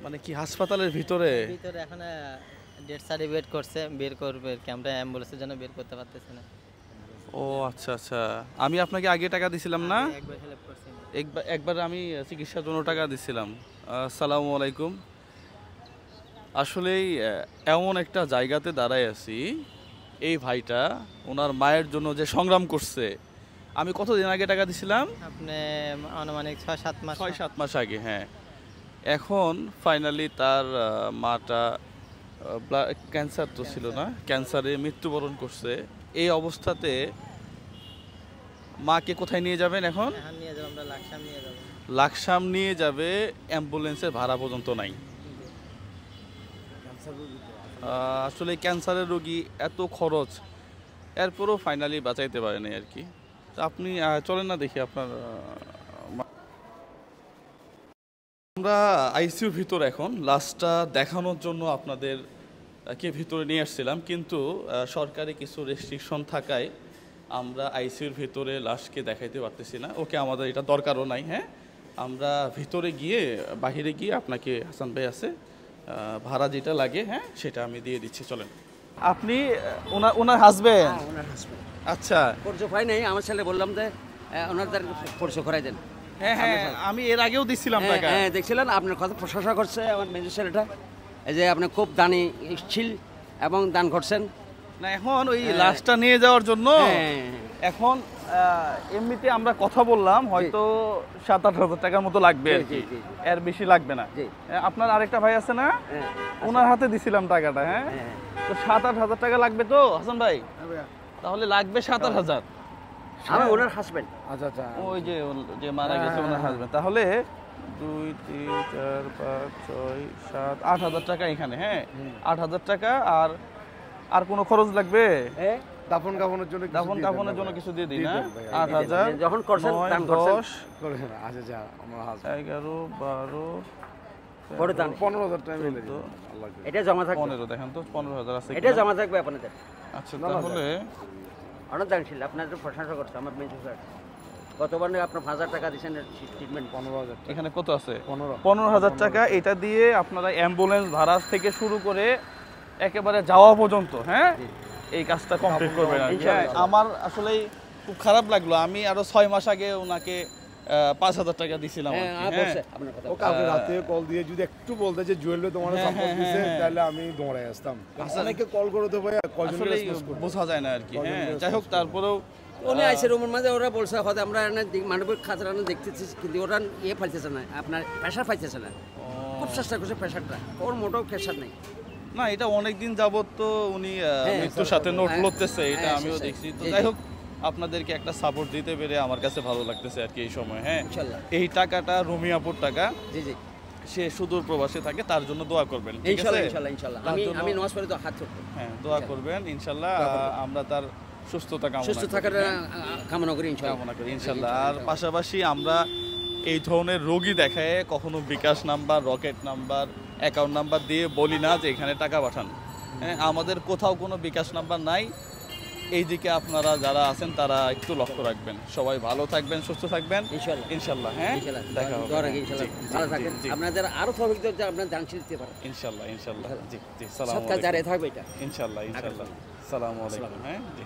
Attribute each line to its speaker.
Speaker 1: মানে কি হাসপাতালের ভিতরে?
Speaker 2: ভিতরে এখন ডেথ সার্টিফিকেট করছে, বের করবে কি, আমরা অ্যাম্বুলেন্সের জন্য বের করতে পারতেছি না।
Speaker 1: ও আচ্ছা আচ্ছা, আমি আপনাকে আগে টাকা দিছিলাম না?
Speaker 2: একবার হেল্প করছি।
Speaker 1: একবার আমি চিকিৎসার জন্য টাকা দিছিলাম। আসসালামু আলাইকুম। আসলেই এমন একটা জায়গাতে দাঁড়ায় আছি, এই ভাইটা ওনার মায়ের জন্য যে সংগ্রাম করছে। আমি কতদিন আগে টাকা দিছিলাম?
Speaker 2: আপনি আনুমানিক 6-7 মাস।
Speaker 1: 6-7 মাস আগে, হ্যাঁ। এখন ফাইনালি তার মাটা ক্যান্সার তো ছিল না, ক্যান্সারে মৃত্যুবরণ করছে। এই অবস্থাতে মাকে কোথায় নিয়ে যাবেন এখন?
Speaker 2: এখন নিয়ে যাব, আমরা লাকসাম নিয়ে যাব।
Speaker 1: লাকসাম নিয়ে যাবে, অ্যাম্বুলেন্সের ভাড়া পর্যন্ত নাই। আসলে ক্যান্সারের রোগী, এত খরচ, এরপরও ফাইনালি বাঁচাইতে পারেনি আর কি। তো আপনি চলেন না দেখি আপনার আমরা আইসিইউর ভিতর এখন লাশটা দেখানোর জন্য আপনাদের কে ভিতরে নিয়ে আসছিলাম, কিন্তু সরকারি কিছু রেস্ট্রিকশন থাকায় আমরা আইসিইউর ভিতরে লাশকে দেখাইতে পারতেছি না। ওকে, আমাদের এটা দরকারও নাই। হ্যাঁ, আমরা ভিতরে গিয়ে বাহিরে গিয়ে আপনাকে, হাসান ভাই আছে, ভাড়া যেটা লাগে, হ্যাঁ সেটা আমি দিয়ে দিচ্ছি। চলেন। আপনি ওনার হাজবেন্ড?
Speaker 3: ওনার হাসবেন্ড।
Speaker 1: আচ্ছা,
Speaker 3: পরিচয় হয় নাই, আমার ছেলে বললাম যে ওনাদের পরিচয় করাই দেন।
Speaker 1: হ্যাঁ হ্যাঁ, আমি এর আগেও দিচ্ছিলাম টাকা।
Speaker 3: হ্যাঁ, দেখছিলেন আপনার কথা প্রশংসা করছে আমার মেজর ছেলেটা, এই যে আপনি খুব দানি ছিল এবং দান করছেন
Speaker 1: না, এখন ওই লাশটা নিয়ে যাওয়ার জন্য
Speaker 3: হ্যাঁ।
Speaker 1: এখন এমনিতে আমরা কথা বললাম, হয়তো 7-8 হাজার টাকার মতো লাগবে আর কি, এর বেশি লাগবে না। আপনার আরেকটা ভাই আছে না, ওনার হাতে দিছিলাম টাকাটা। হ্যাঁ, তো 7-8 হাজার টাকা লাগবে তো হাসান ভাই? তাহলে লাগবে 7-8 হাজার।
Speaker 3: আমি ওনার হাসবেন্ড।
Speaker 1: আচ্ছা আচ্ছা, ওই যে মারা গেছে ওনার হাজবেন্ড। তাহলে 2, 3, 4, 5, 6, 7, 8 হাজার টাকা এখানে। হ্যাঁ, 8 হাজার টাকা। আর কোনো খরচ লাগবে?
Speaker 4: দাফন কাফনের জন্য
Speaker 1: কিছু দিয়ে দিই না? 8,000
Speaker 3: যখন করছেন
Speaker 1: 9, 10,
Speaker 4: আচ্ছা আচ্ছা, আমরা
Speaker 1: 11, 12,
Speaker 3: পরে দান
Speaker 4: 15,000 টাকা মিলে দিন।
Speaker 3: এটা জমা থাকবে
Speaker 1: 15। দেখেন তো 15,000 আছে
Speaker 3: এটা
Speaker 1: কিনা?
Speaker 3: জমা থাকবে আপনাদের।
Speaker 1: আচ্ছা, তাহলে
Speaker 3: অনেক দান ছিল, আপনার প্রশংসা করছে আমার মেজর স্যার। গতবার আপনি 5,000 টাকা দিয়েছেন ট্রিটমেন্ট।
Speaker 4: 15,000
Speaker 1: এখানে কত আছে?
Speaker 4: 15,000
Speaker 1: টাকা। এটা দিয়ে আপনারা অ্যাম্বুলেন্স ভাড়া থেকে শুরু করে একেবারে যাওয়া পর্যন্ত, হ্যাঁ, এই কাজটা কমপ্লিট করবেন আর কি। আমার আসলে খুব খারাপ লাগলো, আমি আরো 6 মাস আগে ওনাকে 5,000 টাকা দিছিলাম।
Speaker 4: ও কালকে রাতে কল দিয়ে যদি একটু বলতে যে জুয়েল তোমার সাপোর্ট দিছে, তাহলে আমি দৌড়াই আসতাম। অনেকে কল করে তো ভাই,
Speaker 1: আসলে বোঝা যায় না আর কি। হ্যাঁ, যাই হোক, তারপরেও
Speaker 3: উনি আইসে রুমের মাঝে, ওরা বলছে হয়তো আমরা মানবিক খাতরা দেখতেছি, কিন্তু ওরা পাইতেছে না, আপনার প্রেশার পাইতেছে না। খুব চেষ্টা করছে প্রেশারটা, ওর মোটেও প্রেশার নেই।
Speaker 1: না, এটা অনেকদিন যাবত তো উনি মৃত্যুর সাথে নোট লড়তেছে, এটা আমিও দেখছি। তো যাই হোক, আপনাদেরকে একটা সাপোর্ট দিতে পেরে আমার কাছে ভালো লাগতেছে আর কি এই সময়। হ্যাঁ, এই টাকাটা রুমিয়াপুর টাকা।
Speaker 3: জি জি,
Speaker 1: সে সুদূর প্রবাসে থাকে, তার জন্য দোয়া করবেন।
Speaker 3: ইনশাআল্লাহ ইনশাআল্লাহ ইনশাআল্লাহ। আমি নামাজ পড়ে তো হাত ধরব।
Speaker 1: হ্যাঁ, দোয়া করবেন ইনশাআল্লাহ। আমরা তার সুস্থ
Speaker 3: থাকার কামনা করি
Speaker 1: ইনশাআল্লাহ। আর পাশাপাশি আমরা এই ধরনের রোগী দেখায় কখনো bKash number, rocket number, account number দিয়ে বলি না যে এখানে টাকা পাঠান। হ্যাঁ, আমাদের কোথাও কোনো বিকাশ নাম্বার নাই। এইদিকে আপনারা যারা আছেন তারা একটু লক্ষ্য রাখবেন। সবাই ভালো থাকবেন, সুস্থ থাকবেন ইনশাআল্লাহ। হ্যাঁ, দেখা হবে।
Speaker 3: আপনাদের আরো তৌফিক দিতে, আপনারা দান দিতে পারেন
Speaker 1: ইনশাআল্লাহ ইনশাআল্লাহ। জি জি, সালাম আলাইকুম।
Speaker 3: সৎকার জারি থাকবে এটা
Speaker 1: ইনশাআল্লাহ ইনশাআল্লাহ। আসসালামু আলাইকুম। হ্যাঁ জি।